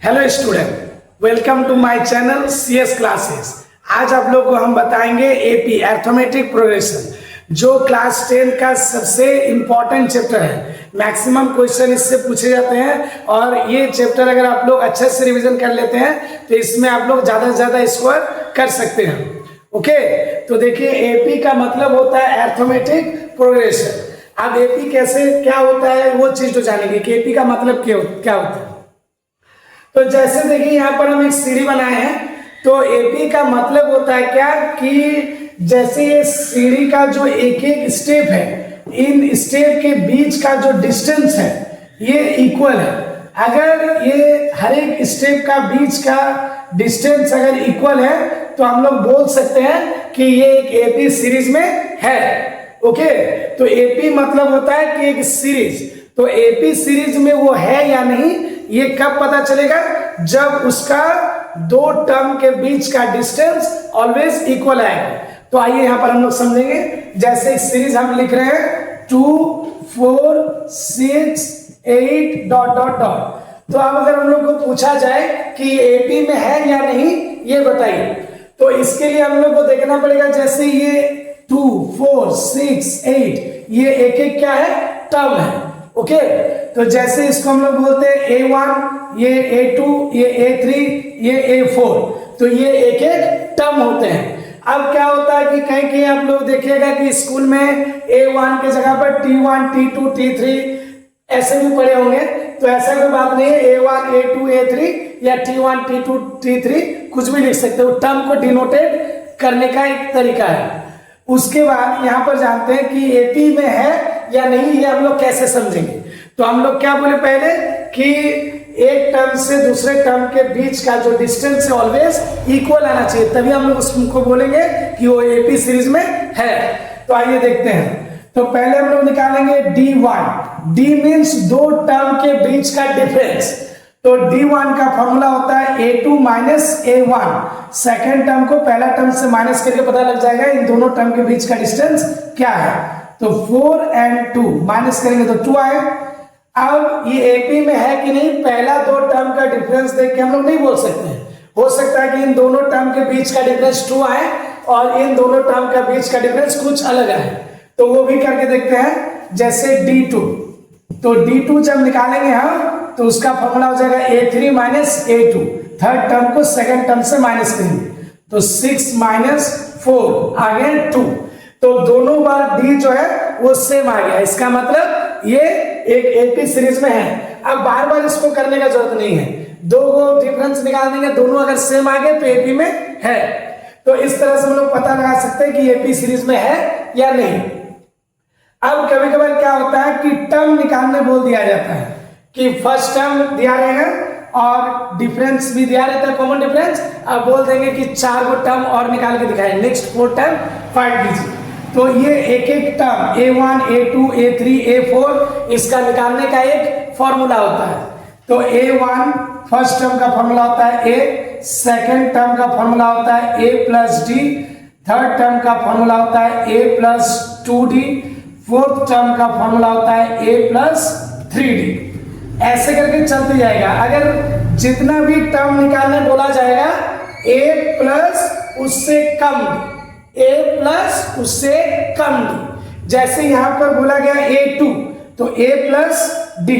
Hello student, welcome to my channel CS classes. आज आप लोग को हम बताएंगे एपी अर्थमेटिक प्रोग्रेशन, जो क्लास 10 का सबसे इम्पोर्टेंट चैप्टर है। मैक्सिमम क्वेश्चन इससे पूछे जाते हैं और ये चैप्टर अगर आप लोग अच्छे से रिवीजन कर लेते हैं तो इसमें आप लोग ज़्यादा से ज़्यादा स्कोर कर सकते हैं। ओके, तो देखिए एपी का मतलब होता है अर्थमेटिक प्रोग्रेशन। अब एपी कैसे क्या होता है वो चीज़ तो जानेंगे कि एपी का मतलब क्या होता है। तो जैसे देखिए यहाँ पर हम एक सीढ़ी बनाए हैं, तो एपी का मतलब होता है क्या कि जैसे ये सीढ़ी का जो एक एक स्टेप है, इन स्टेप के बीच का जो डिस्टेंस है ये इक्वल है। अगर ये हर एक स्टेप का बीच का डिस्टेंस अगर इक्वल है तो हम लोग बोल सकते हैं कि ये एक एपी सीरीज में है। ओके, तो एपी मतलब होता है कि एक सीरीज, तो एपी सीरीज में वो है या नहीं ये कब पता चलेगा, जब उसका दो टर्म के बीच का डिस्टेंस ऑलवेज इक्वल आएगा। तो आइए यहां पर हम लोग समझेंगे। जैसे सीरीज हम लिख रहे हैं 2 4 6 8 डॉट डॉट डॉट। तो अब अगर हम लोग को पूछा जाए कि एपी में है या नहीं ये बताइए, तो इसके लिए हम लोग को देखना पड़ेगा। जैसे ये 2 4 6 8 ये एक एक क्या है, टर्म है। ओके, तो जैसे इसको हम लोग बोलते हैं A1, ये A2, ये A3, ये A4, तो ये एक एक टर्म होते हैं। अब क्या होता है कि कहीं कहीं आप लोग देखिएगा कि स्कूल में A1 के जगह पर T1, T2, T3 ऐसे भी पढ़े होंगे, तो ऐसा कोई बात नहीं है। A1, A2, A3 या T1, T2, T3 कुछ भी लिख सकते हो, टर्म को डिनोटेट करने का एक तरीका है। उसके बाद यहाँ पर जानते हैं कि एपी में है या नहीं ये हम लोग कैसे समझेंगे। तो हम लोग क्या बोले पहले कि एक टर्म से दूसरे टर्म के बीच का जो डिस्टेंस है ऑलवेज इक्वल आना चाहिए, तभी हम लोग उसको बोलेंगे कि वो एपी सीरीज में है। तो आइए देखते हैं। तो पहले हम लोग निकालेंगे D1। D मीन्स दो टर्म के बीच का डिफरेंस। तो D1 का फॉर्मूला होता है A2 minus A1। Second term को पहला टर्म से माइनस करके पता लग जाएगा इन दोनों टर्म के बीच का डिस्टेंस क्या है। तो 4 और 2 माइनस करेंगे तो 2 आए। अब ये एपी में है कि नहीं, पहला दो टर्म का डिफरेंस देख के हम लोग नहीं बोल सकते हैं। हो सकता है कि इन दोनों टर्म के बीच का डिफरेंस 2 आए और इन दोनों टर्म का बीच का डिफरेंस कुछ अलग आए, तो वो भी करके देखते हैं। जैसे D2, तो D2 जब निकालेंगे हम तो उसका फॉर्मूला हो जाएगा A3 minus A2। Third term को सेकंड टर्म से माइनस करेंगे तो 6 माइनस 4 आ गया 2। तो दोनों बार D जो है वो सेम आ गया, इसका मतलब ये एक एपी सीरीज में है। अब बार बार इसको करने का जरूरत नहीं है, दो को डिफरेंस निकाल देंगे, दोनों अगर सेम आ गए तो एपी में है। तो इस तरह से हम लोग पता लगा सकते हैं कि एपी सीरीज में है या नहीं। अब कभी कभार क्या होता है कि टर्म निकालने बोल दिया जाता है कि फर्स्ट टर्म दिया रहेगा और डिफरेंस भी दिया रहता है, कॉमन डिफरेंस। अब बोल देंगे कि 4 को टर्म और निकाल के दिखाएं, नेक्स्ट 4 टर्म फाइंड कीजिए। तो ये एक एक term A1, A2, A3, A4 इसका निकालने का एक फॉर्मूला होता है। तो A1 फर्स्ट टर्म का फॉर्मूला होता है A, सेकेंड टर्म का फॉर्मूला होता है A plus D, third term का फॉर्मूला होता है A plus 2D, fourth term का फॉर्मूला होता है A प्लस 3D। ऐसे करके चलते जाएगा। अगर जितना भी टर्म निकालने बोला जाएगा A प्लस उससे कम, A प्लस उससे कम D। जैसे यहां पर बोला गया A2 तो A plus D,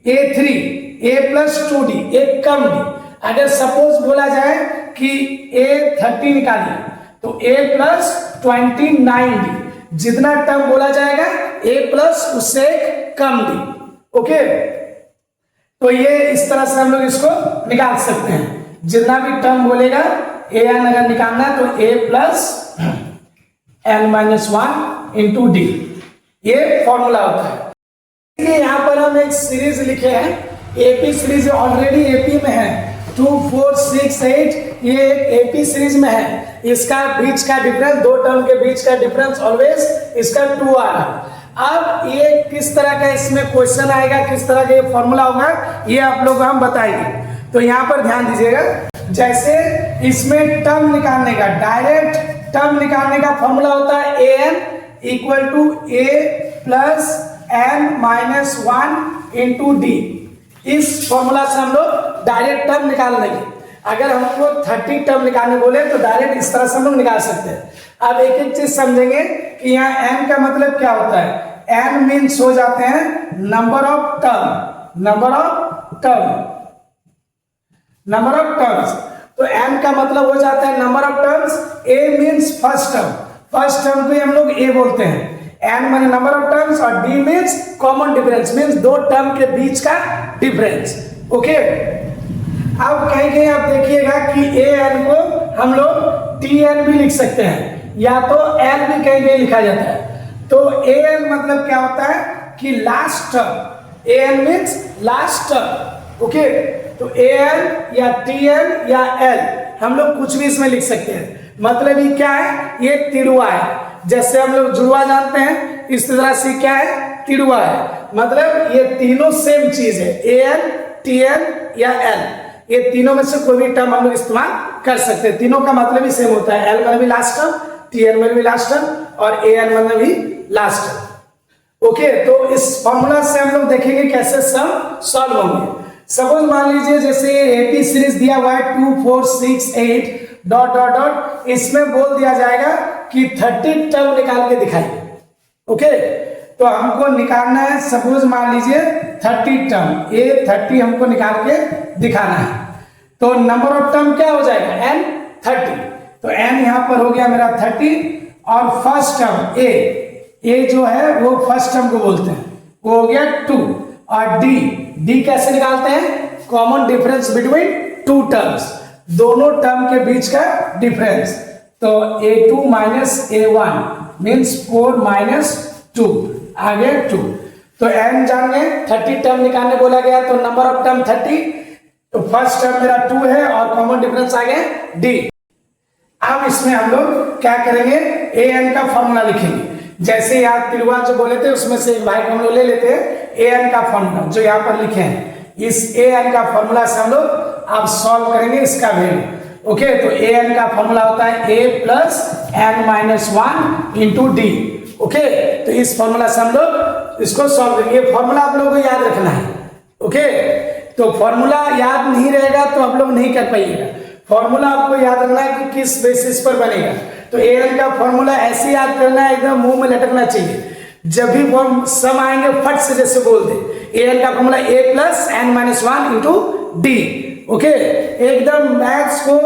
A3 A plus 2D एक कम D। अगर सपोज बोला जाए कि A30 निकालिए तो A प्लस 29D। जितना टर्म बोला जाएगा A प्लस उससे कम D। ओके, तो ये इस तरह से हम लोग इसको निकाल सकते हैं। जितना भी टर्म बोलेगा an अगर निकालना है तो A plus n minus 1 into D, ये फॉर्मूला होता है। इसलिए यहाँ पर हम एक सीरीज लिखे हैं, एपी सीरीज ऑलरेडी एपी में है। 2 4 6 8 ये एक एपी सीरीज में है। इसका बीच का डिफरेंस, दो टर्म के बीच का डिफरेंस ऑलवेज इसका 2 आ रहा। अब ये किस तरह का इसमें क्वेश्चन आएगा, किस तरह का ये फॉर्मूला होगा, ये आप लोग हम बताएंगे। तो यहाँ पर ध्यान दीजिएगा। जैसे इसमें टर्म निकालने का, डायरेक्ट टर्म निकालने का फॉर्मूला होता है an equal to A plus n minus 1 into D। इस फॉर्मूला से हम लोग डायरेक्ट टर्म निकाल लेंगे। अगर हमको 30 टर्म निकालने बोले तो डायरेक्ट इस तरह से हम लोग निकाल सकते हैं। अब एक एक चीज समझेंगे कि यहाँ n का मतलब क्या होता है। n मीन्स हो जाते हैं number of term, number of terms. तो n का मतलब हो जाता है number of terms. a means first term, first term को हम लोग a बोलते हैं। n माने नंबर ऑफ टर्म्स और d means common difference, means दो टर्म के बीच का डिफरेंस। ओके, अब कहेंगे, आप देखिएगा कि an को हम लोग tn भी लिख सकते हैं, या तो l भी कहीं लिखा जाता है। तो an मतलब क्या होता है कि last term, an means last term. Okay, तो an या tn या l हम लोग कुछ भी इसमें लिख सकते हैं। मतलब ये क्या है, ये तिड़ुआ है। जैसे हम लोग जुड़वा जानते हैं, इस तरह से क्या है, तिड़ुआ है। मतलब ये तीनों सेम चीज है, an, tn या l, ये तीनों में से कोई भी टर्म हम लोग इस्तेमाल कर सकते हैं। तीनों का मतलब ही सेम होता है, l मतलब भी लास्ट टर्म, tn मतलब भी लास्ट टर्म और an मतलब भी लास्ट टर्म। ओके, तो इस फॉर्मूला से हम लोग देखेंगे कैसे सम सॉल्व होंगे। सपोज मान लीजिए जैसे एपी सीरीज दिया हुआ है 2 4 6 8 डॉट डॉट डॉट, इसमें बोल दिया जाएगा कि 30 टर्म निकाल के दिखाइए। ओके, तो हमको निकालना है, सपोज मान लीजिए 30 टर्म, ये 30 हमको निकाल के दिखाना है। तो नंबर ऑफ टर्म क्या हो जाएगा, n 30। तो n यहां पर हो गया मेरा 30 और फर्स्ट टर्म a जो है वो फर्स्ट टर्म को बोलते हैं, वो हो गया 2। और d कैसे निकालते हैं, common difference between two terms, दोनों टर्म के बीच का डिफरेंस। तो a2 minus a1 means 4 minus 2, आगे 2। तो n जान गए, 30 टर्म निकालने बोला गया, तो नंबर ऑफ टर्म 30, तो फर्स्ट टर्म मेरा 2 है और कॉमन डिफरेंस आ गया d। अब इसमें हम लोग क्या करेंगे, an का फॉर्मूला लिखेंगे। जैसे यहाँ तिरुआ जो बोले थे उसमें से एक भाई को हम लोग ले लेते हैं an का फॉर्मूला जो यहाँ पर लिखे हैं। इस an का फॉर्मूला से हम लोग अब सॉल्व करेंगे इसका वैल्यू। ओके, तो an का फॉर्मूला होता है a plus n minus 1 into D. Okay, तो इस फॉर्मूला से हम लोग इसको सॉल्व करेंगे। ये फॉर्मूला आप लोगों को याद रखना है। ओके, तो फॉर्मूला याद नहीं रहेगा तो आप लोग नहीं कर पाइएगा। फॉर्मूला आपको याद रखना है कि किस बेसिस पर बनेगा। तो an का फॉर्मूला ऐसे याद करना है, एकदम मुंह में लटकना चाहिए। जब भी फॉर्म सम आएंगे फट से जैसे बोल दे, an का formula a plus n minus 1 into D. Okay, एकदम मैथ्स को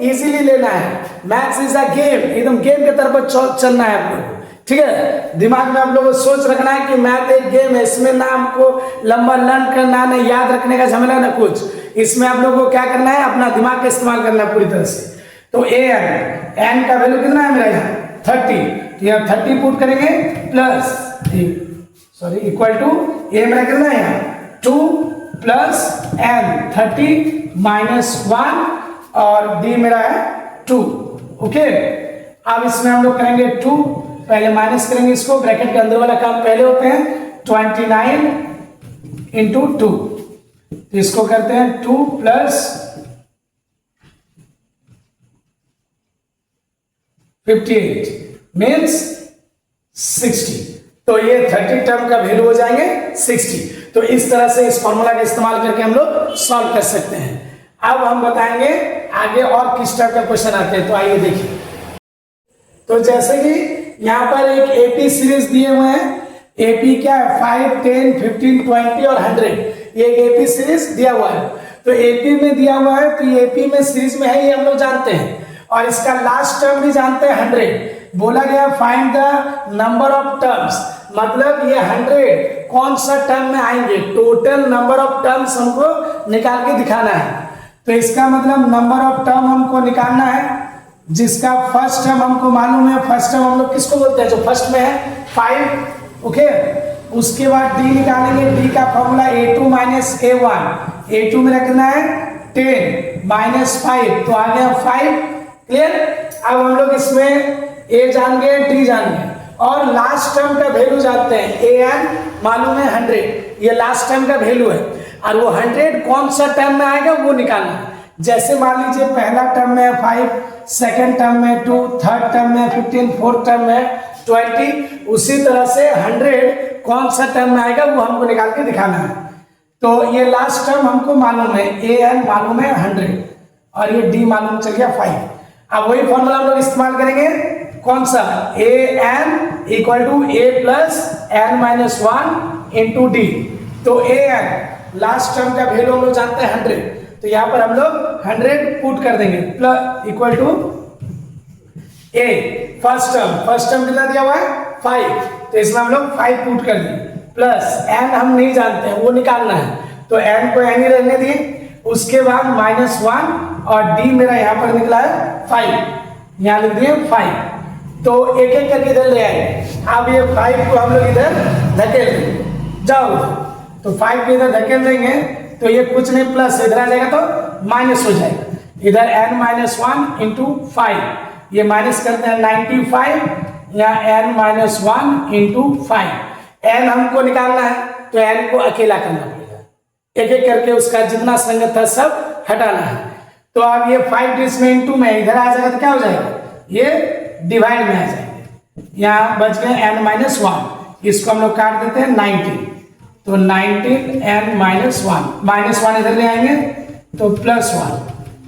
इजीली लेना है। मैथ्स इज अ गेम, एकदम गेम के तरफ चलना है आप लोग। ठीक है, दिमाग में आप लोगों को सोच रखना है कि मैथ एक गेम है, इसमें ना हमको लंबा लर्न करना, ना याद रखने का झमेला, ना कुछ। इसमें आप लोगों को क्या करना है, अपना दिमाग का इस्तेमाल करना है पूरी तरह से। तो n का वैल्यू कितना है मेरा यहाँ 30, तो यहाँ 30 पुट करेंगे प्लस इक्वल टू a मेरा कितना है यहाँ 2 प्लस n 30 माइनस 1 और d मेरा है 2। ओके, अब इसमें हम लोग करेंगे 2, पहले माइनस करेंगे इसको, ब्रैकेट के अंदर वाला काम पहले होते हैं। 29 इंटू 2, तो इसको करते हैं 2 प्लस 58 मीन्स 60। तो ये 30 टर्म का वैल्यू हो जाएंगे 60। तो इस तरह से इस फॉर्मूला का इस्तेमाल करके हम लोग सॉल्व कर सकते हैं। अब हम बताएंगे आगे और किस टाइप का क्वेश्चन आते हैं, तो आइए देखिए। तो जैसे कि यहाँ पर एक एपी सीरीज दिए हुए हैं। एपी क्या है, 5 10 15 20 और 100, ये एक एपी सीरीज दिया हुआ है। तो एपी में दिया हुआ है, तो एपी में सीरीज में है, ये हम लोग जानते हैं। और इसका लास्ट टर्म भी जानते हैं 100। बोला गया find the number of terms, मतलब ये 100 कौन सा टर्म में आएंगे, टोटल नंबर ऑफ टर्म्स हमको निकाल के दिखाना है। तो इसका मतलब नंबर ऑफ टर्म हमको निकालना है जिसका फर्स्ट टर्म हमको मालूम है। फर्स्ट टर्म हम लोग किसको बोलते हैं, जो फर्स्ट में है 5। ओके, उसके बाद डी निकालेंगे। डी का formula a2 minus a1, a2 में रखना है 10 माइनस 5, तो आ गया 5। क्लियर। अब हम लोग इसमें a जान गए, d जान गए और लास्ट टर्म का वैल्यू जानते हैं। an मालूम है 100, ये लास्ट टर्म का वैल्यू है और वो 100 कौन सा टर्म में आएगा वो निकालना है। जैसे मान लीजिए पहला टर्म में 5, सेकंड टर्म में 2, थर्ड टर्म में 15, फोर्थ टर्म में 20, उसी तरह से 100 कौन सा टर्म में आएगा वो हमको निकाल के दिखाना है। तो ये लास्ट टर्म हमको मालूम है, ए एन मालूम है 100 और ये डी मालूम चल गया 5। अब वही फॉर्मूला हम लोग इस्तेमाल करेंगे, कौन सा, a n equal to a plus n minus 1 into d. तो ए एन लास्ट टर्म का वैल्यू हम लोग जानते हैं 100, तो यहाँ पर हम लोग 100 पुट कर देंगे plus equal to a first term कितना दिया हुआ है 5, तो इसमें हम लोग 5 पुट कर देंगे प्लस एन हम नहीं जानते हैं वो निकालना है, तो एन को एन ही रहने दिए, उसके बाद -1 और डी मेरा यहाँ पर निकला है 5, यहाँ लिख दिए 5। तो एक एक करके इधर ले आएंगे। अब ये 5 को हम लोग इधर धकेल देंगे, जाओ तो 5 को इधर धकेल देंगे तो ये कुछ नहीं प्लस इधर आ जाएगा तो माइनस हो जाएगा, इधर n-1 इंटू 5, ये माइनस करते हैं 95 या n-1 इंटू 5। n हमको निकालना है तो n को अकेला करना पड़ेगा, एक एक करके उसका जितना संगत था सब हटाना है। तो अब ये 5 डिस में इंटू में इधर आ जाएगा तो क्या हो जाएगा, ये डिवाइड में आ जाएंगे, यहाँ बच गए n-1, इसको हम लोग काट देते हैं 19, तो 19 n-1 इधर ले आएंगे तो +1,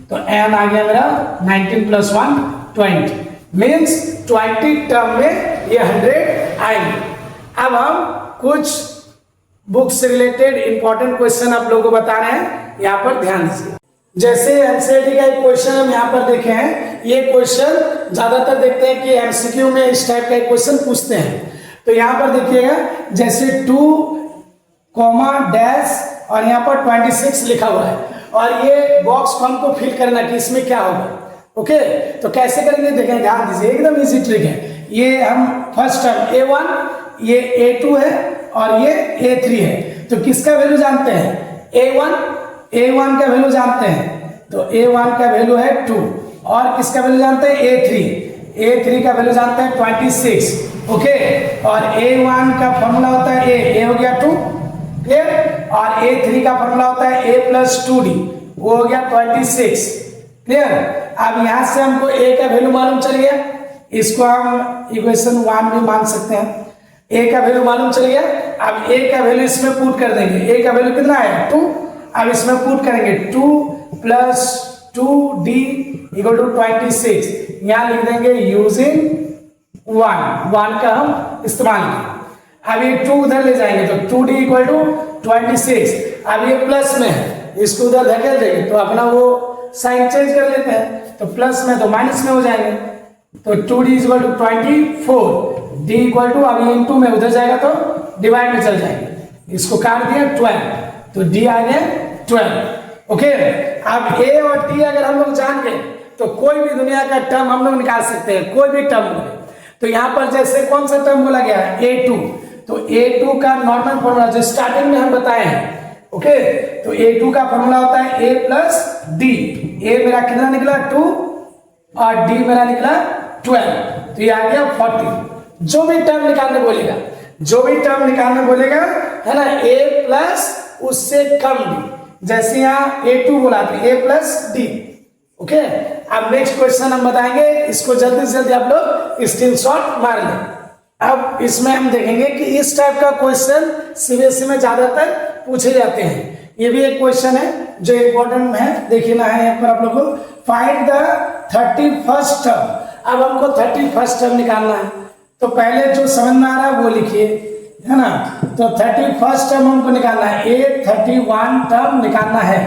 तो n आ गया मेरा 19 + 1 20, मीन्स 20 टर्म में ये 100 आएंगे। अब हम कुछ बुक से रिलेटेड इंपॉर्टेंट क्वेश्चन आप लोगों को बता रहे हैं, यहाँ पर ध्यान दीजिए। जैसे एनसीईआरटी का एक क्वेश्चन हम यहाँ पर देखे हैं, ये क्वेश्चन ज्यादातर देखते हैं कि एमसीक्यू में इस टाइप का एक क्वेश्चन पूछते हैं। तो यहाँ पर देखिएगा जैसे 2, डैश और यहाँ पर 26 लिखा हुआ है और ये बॉक्स को हमको फिल करना कि इसमें क्या होगा। ओके, तो कैसे करेंगे देखें, ध्यान दीजिए, एकदम इजी ट्रिक है। ये हम फर्स्ट टर्म A1, ये A2 है और ये A3 है, तो किसका वैल्यू जानते हैं, A1 का वैल्यू जानते हैं, तो A1 का वैल्यू है 2 और किसका वैल्यू जानते हैं, A3 का वैल्यू जानते हैं 26। ओके, और A1 का फॉर्मूला होता है A हो गया 2, क्लियर, और A3 का फॉर्मूला होता है A + 2D, वो हो गया 26, क्लियर। अब यहां से हमको A का वैल्यू मालूम चल गया, इसको हम इक्वेशन 1 भी मान सकते हैं, A का वैल्यू मालूम चल गया। अब A का वैल्यू इसमें पुट कर देंगे, A का वैल्यू कितना है 2, अब इसमें पुट करेंगे 2 + 2D = 26, यहां लिख देंगे यूजिंग 1 का हम इस्तेमाल किया। अब ये 2 उधर ले जाएंगे तो 2D = 26, अब ये प्लस में है, इसको उधर धकेल देंगे तो अपना वो साइन चेंज कर लेते हैं, तो प्लस में तो माइनस में हो जाएंगे, तो 2D = 24, D = अब ये इंटू में उधर जाएगा तो डिवाइड में चल जाएंगे, इसको काट दिया 12, तो D आ गया 12। ओके, अब A और D अगर हम लोग जान गए तो कोई भी दुनिया का टर्म हम लोग निकाल सकते हैं, कोई भी टर्म बोले। तो यहाँ पर जैसे कौन सा टर्म बोला गया है A2, तो A2 का नॉर्मल फॉर्मूला जो स्टार्टिंग में हम बताए हैं, ओके, तो A2 का फॉर्मूला होता है A + D, A मेरा कितना निकला 2 और D मेरा निकला 12, तो ये आ गया 40। जो भी टर्म निकालने बोलेगा है ना, A प्लस उससे कम D, जैसे यहाँ A2 बोला तो A + D। ओके, अब नेक्स्ट क्वेश्चन हम बताएंगे, इसको जल्दी से जल्दी आप लोग स्क्रीनशॉट मार लें। अब इसमें हम देखेंगे कि इस टाइप का क्वेश्चन सीबीएसई में ज्यादातर पूछे जाते हैं। ये भी एक क्वेश्चन है जो इंपॉर्टेंट है, देखना है यहाँ पर आप लोगों को। Find the 31st term. अब हमको 31st टर्म निकालना है, तो पहले जो समझ में आ रहा है वो लिखिए, है ना। तो 31st टर्म हमको निकालना है, A31 टर्म निकालना है।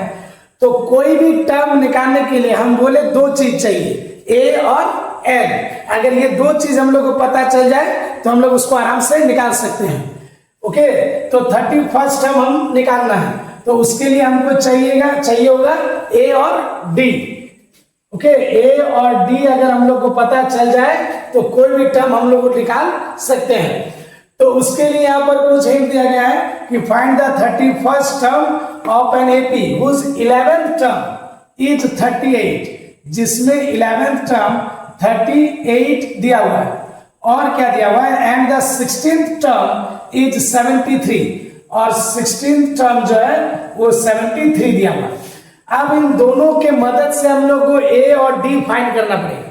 तो कोई भी टर्म निकालने के लिए हम बोले दो चीज चाहिए, A और N। अगर ये दो चीज हम लोग को पता चल जाए तो हम लोग उसको आराम से निकाल सकते हैं। ओके, तो 31st टर्म हम निकालना है, तो उसके लिए हमको चाहिए होगा A और D। ओके, A और D अगर हम लोग को पता चल जाए तो कोई भी टर्म हम लोग को निकाल सकते हैं। तो उसके लिए यहाँ पर कुछ हिंट दिया गया है कि find the 31st term of an AP whose 11th term is 38, जिसमें 11th टर्म 38 दिया हुआ है, और क्या दिया हुआ है, and the 16th term is 73, और 16th टर्म जो है वो 73 दिया हुआ है। अब इन दोनों के मदद से हम लोग को A और D फाइंड करना पड़ेगा।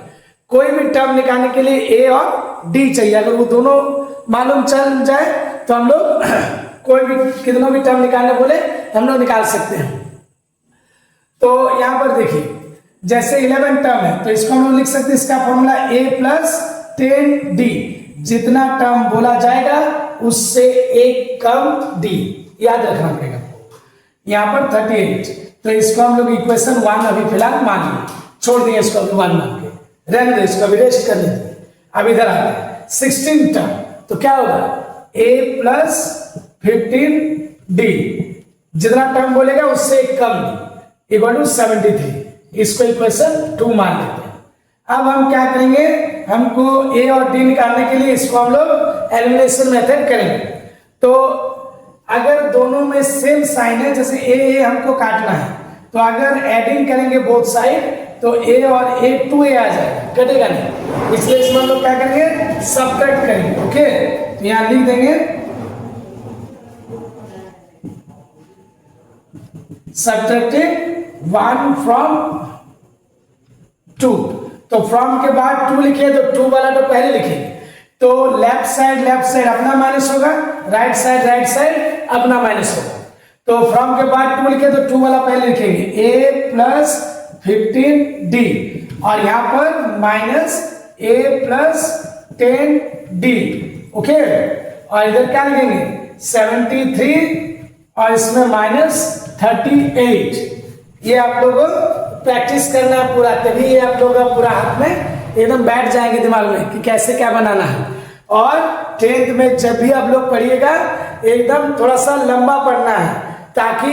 कोई भी टर्म निकालने के लिए A और D चाहिए, अगर वो दोनों मालूम चल जाए तो हम लोग कोई भी कितनों भी टर्म निकालने बोले हम लोग निकाल सकते हैं। तो यहां पर देखिए, जैसे 11 टर्म है तो इसको हम लोग लिख सकते हैं, इसका फॉर्मूला a प्लस 10d, जितना टर्म बोला जाएगा उससे एक कम d, याद रखना पड़ेगा। यहां पर 38, तो इसको हम लोग इक्वेशन 1 अभी फिलहाल मान लिए, छोड़ दिए इसको अभी 1 मान के, रहने दो इसको, अभी रेस्ट कर लेते। अब इधर आते हैं 16 टर्म, तो क्या होगा a प्लस 15d, जितना टर्म बोलेगा उससे एक कम d इक्वल टू 73, इसको इक्वेशन 2 मान लेते हैं। अब हम क्या करेंगे, हमको a और d निकालने के लिए इसको हम लोग एलिमिनेशन मेथड करेंगे। तो अगर दोनों में सेम साइन है, जैसे a हमको काटना है, तो अगर एडिंग करेंगे बोथ साइड तो a और a 2a आ जाएगा, कटेगा नहीं, इसलिए इसमें हम लोग क्या करेंगे, सबट्रैक्ट करेंगे। ओके, तो यहां लिख देंगे सबट्रैक्टिंग 1 फ्रॉम 2, तो फ्रॉम के बाद 2 लिखे तो 2 वाला तो पहले लिखेंगे, तो लेफ्ट साइड अपना माइनस होगा, राइट साइड अपना माइनस होगा। तो फ्रॉम के बाद 2 लिखे तो 2 वाला पहले लिखेंगे, a प्लस 15d, और यहां पर minus a plus 10d। Okay, और इधर क्या लिखेंगे 73, और इसमें माइनस 38। ये आप लोगों को प्रैक्टिस करना है पूरा, तभी ये आप लोगों का पूरा हाथ में एकदम बैठ जाएंगे दिमाग में कि कैसे क्या बनाना है। और 10th में जब भी आप लोग पढ़िएगा एकदम थोड़ा सा लंबा पढ़ना है, ताकि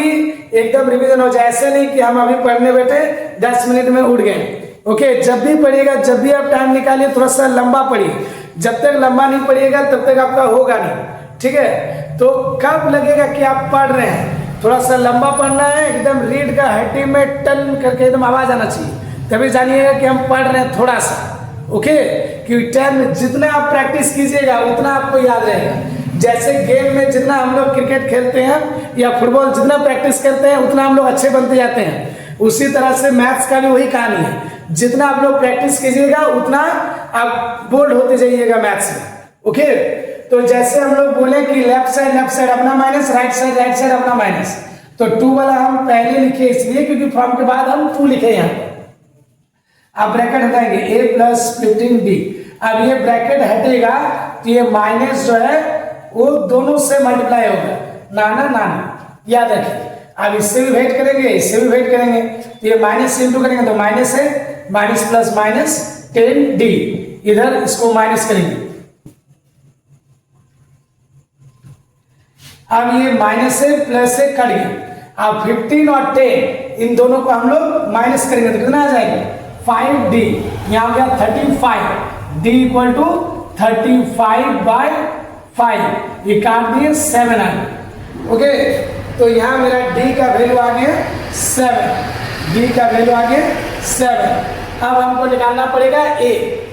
एकदम रिवीजन हो जाए। ऐसे नहीं कि हम अभी पढ़ने बैठे 10 मिनट में उड़ गए। ओके, जब भी पढ़िएगा, जब भी आप टाइम निकालिए, थोड़ा सा लंबा पढ़िए। जब तक लंबा नहीं पढ़िएगा तब तक आपका होगा नहीं, ठीक है। तो कब लगेगा कि आप पढ़ रहे हैं, थोड़ा सा लंबा पढ़ना है, एकदम रीड का हड्डी में टन करके एकदम आवाज आना चाहिए, तभी जानिएगा कि हम पढ़ रहे हैं थोड़ा सा। ओके, क्योंकि टाइम जितना आप प्रैक्टिस कीजिएगा उतना आपको याद रहेगा। जैसे गेम में जितना हम लोग क्रिकेट खेलते हैं या फुटबॉल जितना प्रैक्टिस करते हैं उतना हम लोग अच्छे बनते जाते हैं, उसी तरह से मैथ्स का भी वही कहानी है। जितना आप लोग प्रैक्टिस कीजिएगा उतना आप बोल्ड होते जाइएगा मैथ्स में। ओके, तो जैसे हम लोग बोले कि लेफ्ट साइड अपना माइनस, राइट साइड अपना माइनस, तो 2 वाला हम पहले लिखे इसलिए क्योंकि फ्रॉम के बाद हम 2 लिखे यहाँ। अब ब्रैकेट हटाएंगे a प्लस 15d, अब ये ब्रैकेट हटेगा तो ये माइनस जो है वो दोनों से मल्टीप्लाई होगा, नाना, याद रखिए। अब इससे भी वेट करेंगे, इससे भी वेट करेंगे, तो ये माइनस से इंटू करेंगे तो माइनस है, माइनस प्लस माइनस 10d, इधर इसको माइनस करेंगे। अब ये माइनस से प्लस से कट गया। अब 15 और 10 इन दोनों को हम लोग माइनस करेंगे तो कितना आ जाएगा 5d, यहां हो गया 35, d इक्वल टू 35/5, ये काट दिए 7 आ गया। ओके, तो यहां मेरा d का वैल्यू आ गया 7, d का वैल्यू आ गया 7। अब हमको निकालना पड़ेगा a,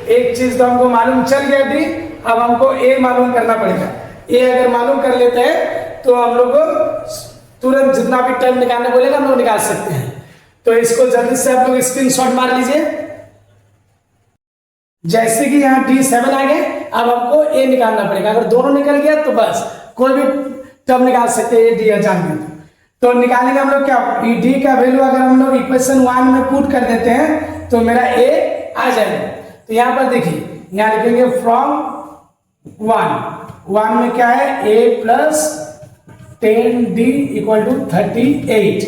एक चीज तो हमको मालूम चल गया d, अब हमको a मालूम करना पड़ेगा। a अगर मालूम कर लेते हैं तो हम लोग तुरंत जितना भी टर्म निकालने बोलेगा हम लोग निकाल सकते हैं। तो इसको जल्दी से आप लोग स्क्रीनशॉट मार लीजिए। जैसे कि यहाँ D7 आ गए, अब हमको A निकालना पड़ेगा। अगर दोनों निकल गया तो बस कोई भी टर्म निकाल सकते हैं, D या जान गए तो निकालेंगे हम लोग क्या, D का वैल्यू अगर हम लोग इक्वेशन 1 में पुट कर देते हैं तो मेरा A आ जाएगा। तो यहाँ पर देखिए, यहाँ लिखेंगे फ्रॉम 1 में क्या है a plus 10d equal to 38,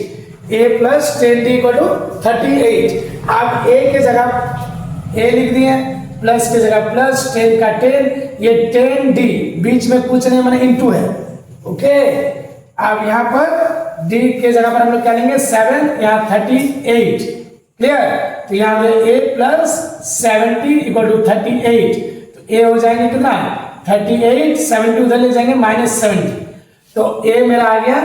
a plus 10d equal to 38। आप a के जगह a लिख दिए, प्लस के जगह प्लस, 10 का 10, ये 10d बीच में कुछ नहीं मैंने इनटू है। ओके, अब यहाँ पर d के जगह पर हम लोग क्या लेंगे 7, यहाँ 38, क्लियर। तो यहाँ a प्लस 70 इक्वल टू 38, तो a हो जाएंगे कितना 38, 70 उधर ले जाएंगे -70, तो a मेरा आ गया,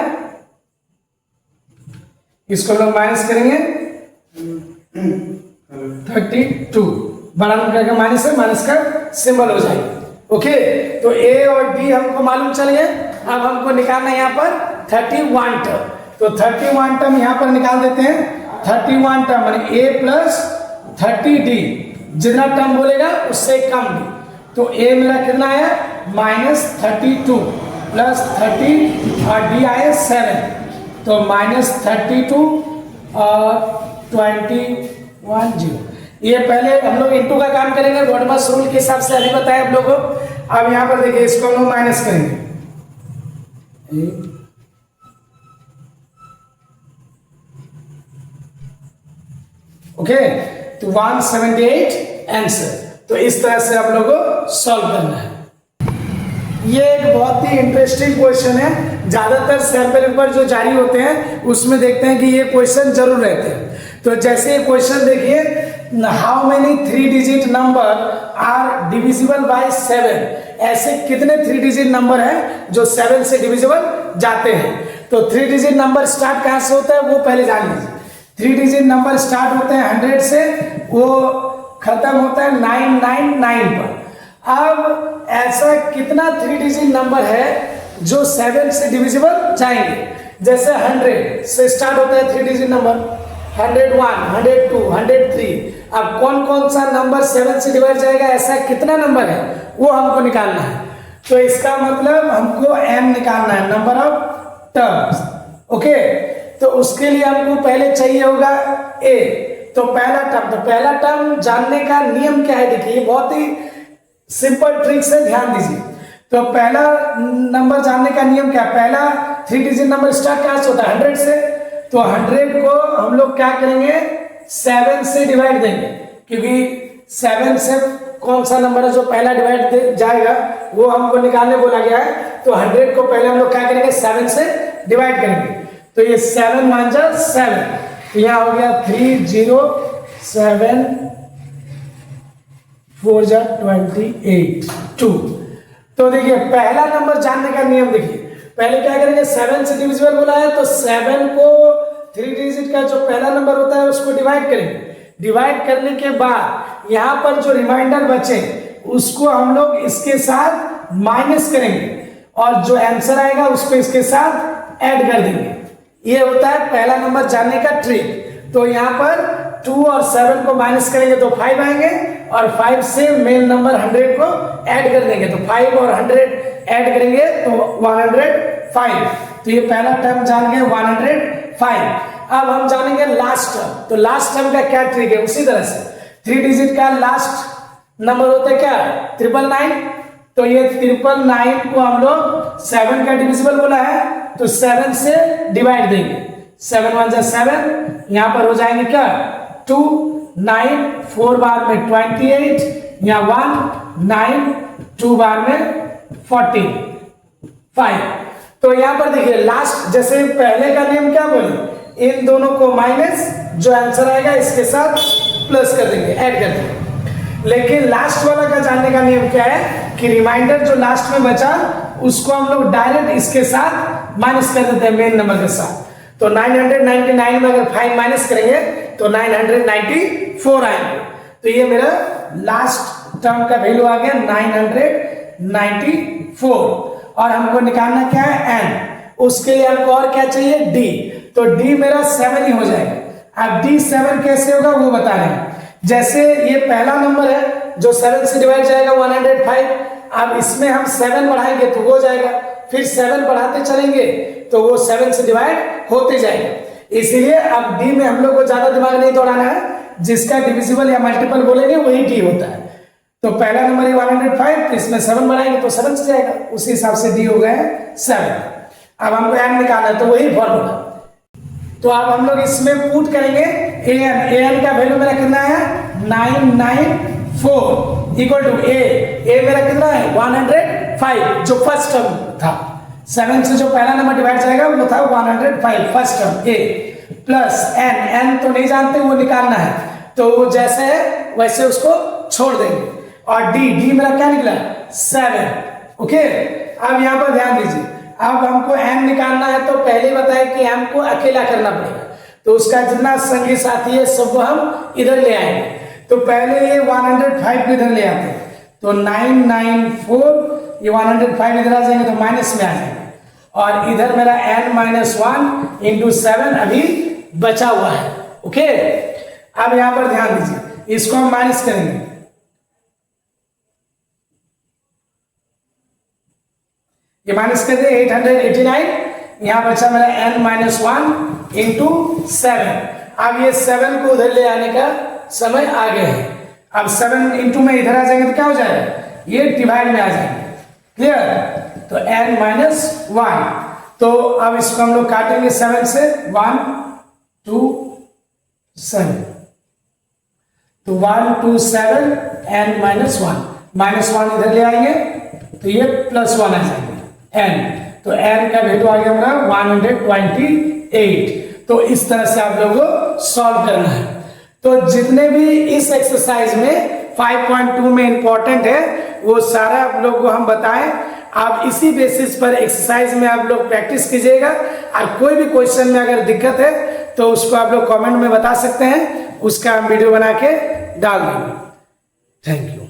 इसको लोग माइनस करेंगे 32, बड़ा नंबर करके माइनस है, माइनस का सिंबल हो जाएगा। ओके, तो a और d हमको मालूम चल गया। अब हमको निकालना है यहाँ पर 31 टर्म, तो 31 टर्म यहाँ पर निकाल देते हैं। 31 टर्म माने a प्लस 30d, जितना टर्म बोलेगा उससे कम d, तो a मेरा कितना आया -32 प्लस 30 और d आया 7। तो -32 और 21 0। ये पहले हम लोग इंटू का काम करेंगे वोडमस रूल के हिसाब से, अभी बताया आप लोगों को। अब यहाँ पर देखिए इसको हम लोग माइनस करेंगे, ओके। तो 178 आंसर। तो इस तरह से आप लोगों को सॉल्व करना है। ये एक बहुत ही इंटरेस्टिंग क्वेश्चन है, ज्यादातर सैंपल पेपर जो जारी होते हैं उसमें देखते हैं कि ये क्वेश्चन जरूर रहते हैं। तो जैसे ये क्वेश्चन देखिए, how many 3 digit number are divisible by 7। ऐसे कितने 3 डिजिट नंबर हैं जो 7 से डिविजिबल जाते हैं। तो 3 डिजिट नंबर स्टार्ट कहां से होता है वो पहले जान लीजिए। 3 डिजिट नंबर स्टार्ट होते हैं 100 से, वो खत्म होता है 999 पर। अब ऐसा कितना 3 डिजिट नंबर है जो 7 से डिविजिबल जाएंगे। जैसे 100 से स्टार्ट होता है 3 डिजिट नंबर, 101, 102, 103। अब कौन कौन सा नंबर 7 से डिवाइड जाएगा, ऐसा कितना नंबर है वो हमको निकालना है। तो इसका मतलब हमको n निकालना है, नंबर ऑफ टर्म्स, ओके। तो उसके लिए हमको पहले चाहिए होगा a। तो पहला टर्म, तो पहला टर्म जानने का नियम क्या है, देखिए बहुत ही सिंपल ट्रिक से ध्यान दीजिए। तो पहला नंबर जानने का नियम क्या, पहला 3 डिजिट नंबर स्टार्ट कहां से होता है 100 से। तो 100 को हम लोग क्या करेंगे 7 से डिवाइड देंगे, क्योंकि 7 से कौन सा नंबर है जो पहला डिवाइड जाएगा वो हमको निकालने बोला गया है। तो 100 को पहले हम लोग क्या करेंगे 7 से डिवाइड करेंगे। तो ये 7 × 7, तो यहां हो गया 3 0 7 4 28 2। तो देखिए पहला नंबर जानने का नियम देखिए, पहले क्या करेंगे 7 से डिविजिबल बोला है तो 7 को 3 डिजिट का जो पहला नंबर होता है उसको डिवाइड करेंगे। डिवाइड करने के बाद यहां पर जो रिमाइंडर बचे उसको हम लोग इसके साथ माइनस करेंगे और जो आंसर आएगा उसको इसके साथ ऐड कर देंगे। ये होता है पहला नंबर जानने का ट्रिक। तो यहाँ पर 2 और 7 को माइनस करेंगे तो 5 आएंगे और 5 से मेन नंबर 100 को ऐड कर देंगे। तो 5 और 100 ऐड करेंगे तो 105। तो ये पहला टर्म जान गए 105। अब हम जानेंगे लास्ट टर्म। तो लास्ट टर्म का क्या ट्रिक है, उसी तरह से 3 डिजिट का लास्ट नंबर होता है क्या 999। तो ये 999 को हम लोग 7 का डिविजिबल बोला है तो 7 से डिवाइड देंगे। 7 × 7, यहां पर हो जाएंगे क्या 2 9 4 बार में 28, या 1 9 2 बार में 14 5। तो यहां पर देखिए लास्ट, जैसे पहले का नियम क्या बोले, इन दोनों को माइनस, जो आंसर आएगा इसके साथ प्लस कर देंगे, ऐड कर देंगे। लेकिन लास्ट वाला का जानने का नियम क्या है कि रिमाइंडर जो लास्ट में बचा उसको हम लोग डायरेक्ट इसके साथ माइनस कर देते हैं मेन नंबर के साथ। तो 999 में अगर 5 माइनस करेंगे तो 994 आएंगे। तो ये मेरा लास्ट टर्म का वैल्यू आ गया 994। और हमको निकालना क्या है n। उसके लिए हमको और क्या चाहिए d। तो d मेरा 7 ही हो जाएगा। अब d 7 कैसे होगा वो बता रहे हैं। जैसे ये पहला नंबर है जो 7 से डिवाइड जाएगा 105। अब इसमें हम 7 बढ़ाएंगे तो हो जाएगा, फिर 7 बढ़ाते चलेंगे तो वो 7 से डिवाइड होते जाएगा। इसीलिए अब डी में हम लोग को ज्यादा दिमाग नहीं दौड़ाना है, जिसका डिविजिबल या मल्टीपल बोलेंगे वही डी होता है। तो पहला नंबर है 105, तो इसमें 7 बढ़ाएंगे तो 7 से जाएगा, उसी हिसाब से डी हो गया है 7। अब हमको एन निकालना है तो वही फॉर्मूला। तो अब हम लोग इसमें पुट करेंगे an का वैल्यू मेरा कितना है 994 इक्वल टू a मेरा कितना है 105 जो फर्स्ट टर्म था। 7 से जो पहला नंबर डिवाइड जाएगा वो था 105 first term a plus n तो नहीं जानते वो निकालना है, तो वो जैसे है वैसे उसको छोड़ देंगे। और d मेरा क्या निकला 7। ओके, अब यहां पर ध्यान दीजिए, अब हमको m निकालना है तो पहले बताया कि m को अकेला करना पड़ेगा, तो उसका जितना संगी साथी है सबको हम इधर ले आएंगे। तो पहले ये 105 इधर ले आते हैं तो 994, ये 105 इधर आ जाएंगे तो माइनस में आ जाएंगे। और इधर मेरा n-1 इंटू 7 अभी बचा हुआ है। ओके, अब यहां पर ध्यान दीजिए, इसको हम माइनस करेंगे। ये माइनस कर दे 889, यहाँ बचा मेरा n माइनस 1 इंटू 7। अब ये 7 को उधर ले आने का समय आ गया है। अब 7 इंटू में इधर आ जाएंगे तो क्या हो जाएगा, ये डिवाइड में आ जाएंगे। क्लियर, तो n माइनस 1। तो अब इसको हम लोग काटेंगे 7 से, 1 2 7, तो 1 2 7 n माइनस 1, माइनस 1 इधर ले आएंगे तो ये प्लस 1 आ जाएंगे n, तो n का वैल्यू आ गया हमारा 128। तो इस तरह से आप लोगों को सॉल्व करना है। तो जितने भी इस एक्सरसाइज में 5.2 में इंपॉर्टेंट है वो सारा आप लोगों को हम बताएं। आप इसी बेसिस पर एक्सरसाइज में आप लोग प्रैक्टिस कीजिएगा, और कोई भी क्वेश्चन में अगर दिक्कत है तो उसको आप लोग कमेंट में बता सकते हैं, उसका हम वीडियो बना के डाल देंगे। Thank you.